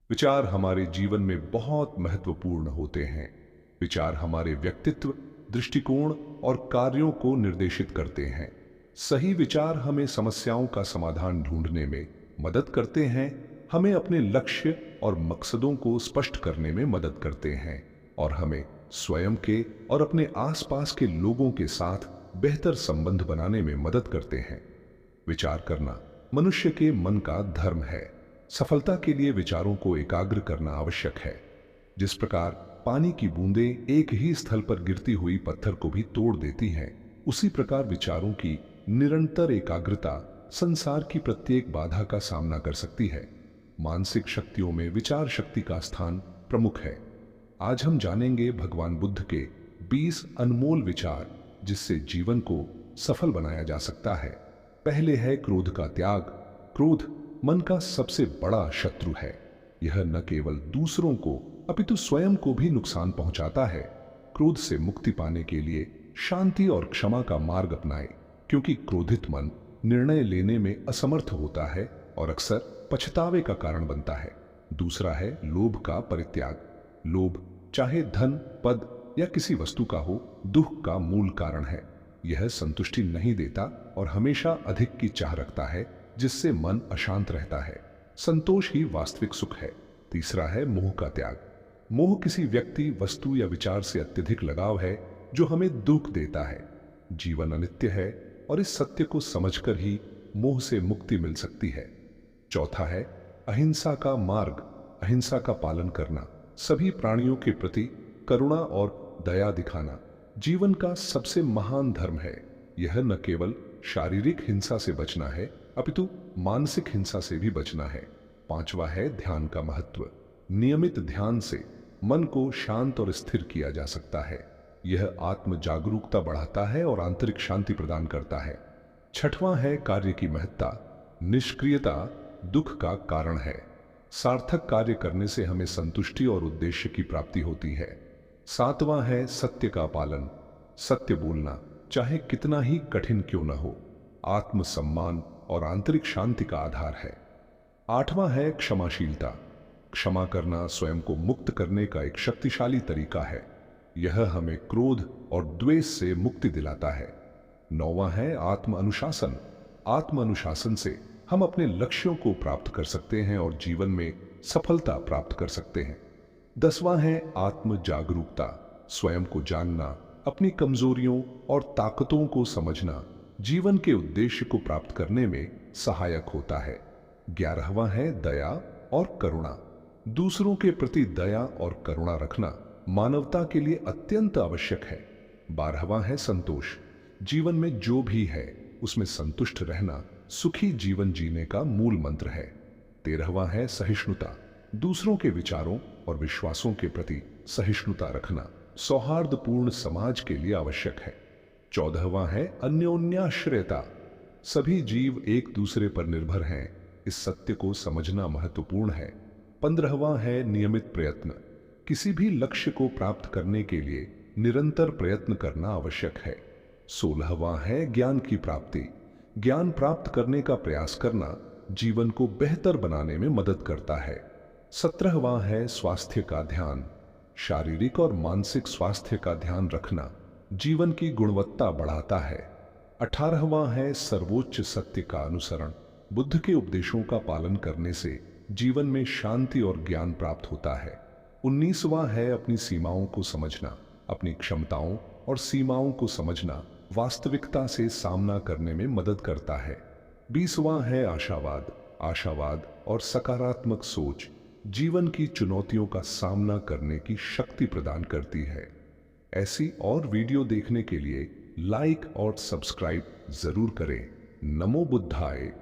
विचार हमारे जीवन में बहुत महत्वपूर्ण होते हैं। विचार हमारे व्यक्तित्व, दृष्टिकोण और कार्यों को निर्देशित करते हैं। सही विचार हमें समस्याओं का समाधान ढूंढने में मदद करते हैं, हमें अपने लक्ष्य और मकसदों को स्पष्ट करने में मदद करते हैं और हमें स्वयं के और अपने आसपास के लोगों के साथ बेहतर संबंध बनाने में मदद करते हैं। विचार करना मनुष्य के मन का धर्म है। सफलता के लिए विचारों को एकाग्र करना आवश्यक है। जिस प्रकार पानी की बूंदें एक ही स्थल पर गिरती हुई पत्थर को भी तोड़ देती हैं, उसी प्रकार विचारों की निरंतर एकाग्रता संसार की प्रत्येक बाधा का सामना कर सकती है। मानसिक शक्तियों में विचार शक्ति का स्थान प्रमुख है। आज हम जानेंगे भगवान बुद्ध के 20 अनमोल विचार जिससे जीवन को सफल बनाया जा सकता है। पहले है क्रोध का त्याग। क्रोध मन का सबसे बड़ा शत्रु है। यह न केवल दूसरों को अपितु स्वयं को भी नुकसान पहुंचाता है। क्रोध से मुक्ति पाने के लिए शांति और क्षमा का मार्ग अपनाएं, क्योंकि क्रोधित मन निर्णय लेने में असमर्थ होता है और अक्सर पछतावे का कारण बनता है। दूसरा है लोभ का परित्याग। लोभ चाहे धन, पद या किसी वस्तु का हो, दुख का मूल कारण है। यह संतुष्टि नहीं देता और हमेशा अधिक की चाह रखता है, जिससे मन अशांत रहता है। संतोष ही वास्तविक सुख है। तीसरा है मोह का त्याग। मोह किसी व्यक्ति, वस्तु या विचार से अत्यधिक लगाव है जो हमें दुख देता है। जीवन अनित्य है और इस सत्य को समझकर ही मोह से मुक्ति मिल सकती है। चौथा है अहिंसा का मार्ग। अहिंसा का पालन करना, सभी प्राणियों के प्रति करुणा और दया दिखाना जीवन का सबसे महान धर्म है। यह न केवल शारीरिक हिंसा से बचना है, अपितु मानसिक हिंसा से भी बचना है। पांचवा है ध्यान का महत्व। नियमित ध्यान से मन को शांत और स्थिर किया जा सकता है। यह आत्म जागरूकता बढ़ाता है और आंतरिक शांति प्रदान करता है। छठवां है कार्य की महत्ता। निष्क्रियता दुख का कारण है। सार्थक कार्य करने से हमें संतुष्टि और उद्देश्य की प्राप्ति होती है। सातवां है सत्य का पालन। सत्य बोलना चाहे कितना ही कठिन क्यों न हो, आत्मसम्मान और आंतरिक शांति का आधार है। आठवां है क्षमाशीलता। क्षमा करना स्वयं को मुक्त करने का एक शक्तिशाली तरीका है। यह हमें क्रोध और द्वेष से मुक्ति दिलाता है। नौवां है आत्म अनुशासन। आत्म अनुशासन से हम अपने लक्ष्यों को प्राप्त कर सकते हैं और जीवन में सफलता प्राप्त कर सकते हैं। 10वां है आत्म जागरूकता। स्वयं को जानना, अपनी कमजोरियों और ताकतों को समझना जीवन के उद्देश्य को प्राप्त करने में सहायक होता है। 11वां है दया और करुणा। दूसरों के प्रति दया और करुणा रखना मानवता के लिए अत्यंत आवश्यक है। 12वां है संतोष। जीवन में जो भी है उसमें संतुष्ट रहना सुखी जीवन जीने का मूल मंत्र है। 13वां है सहिष्णुता। दूसरों के विचारों और विश्वासों के प्रति सहिष्णुता रखना सौहार्दपूर्ण समाज के लिए आवश्यक है। 14वां है अन्योन्याश्रयता। सभी जीव एक दूसरे पर निर्भर हैं, इस सत्य को समझना महत्वपूर्ण है। 15वां है नियमित प्रयत्न। किसी भी लक्ष्य को प्राप्त करने के लिए निरंतर प्रयत्न करना आवश्यक है। 16वां है ज्ञान की प्राप्ति। ज्ञान प्राप्त करने का प्रयास करना जीवन को बेहतर बनाने में मदद करता है। 17वां है स्वास्थ्य का ध्यान। शारीरिक और मानसिक स्वास्थ्य का ध्यान रखना जीवन की गुणवत्ता बढ़ाता है। 18वां है सर्वोच्च सत्य का अनुसरण। बुद्ध के उपदेशों का पालन करने से जीवन में शांति और ज्ञान प्राप्त होता है। 19वां है अपनी सीमाओं को समझना। अपनी क्षमताओं और सीमाओं को समझना वास्तविकता से सामना करने में मदद करता है। 20वां है आशावाद। आशावाद और सकारात्मक सोच जीवन की चुनौतियों का सामना करने की शक्ति प्रदान करती है। ऐसी और वीडियो देखने के लिए लाइक और सब्सक्राइब जरूर करें। नमो बुद्धाय।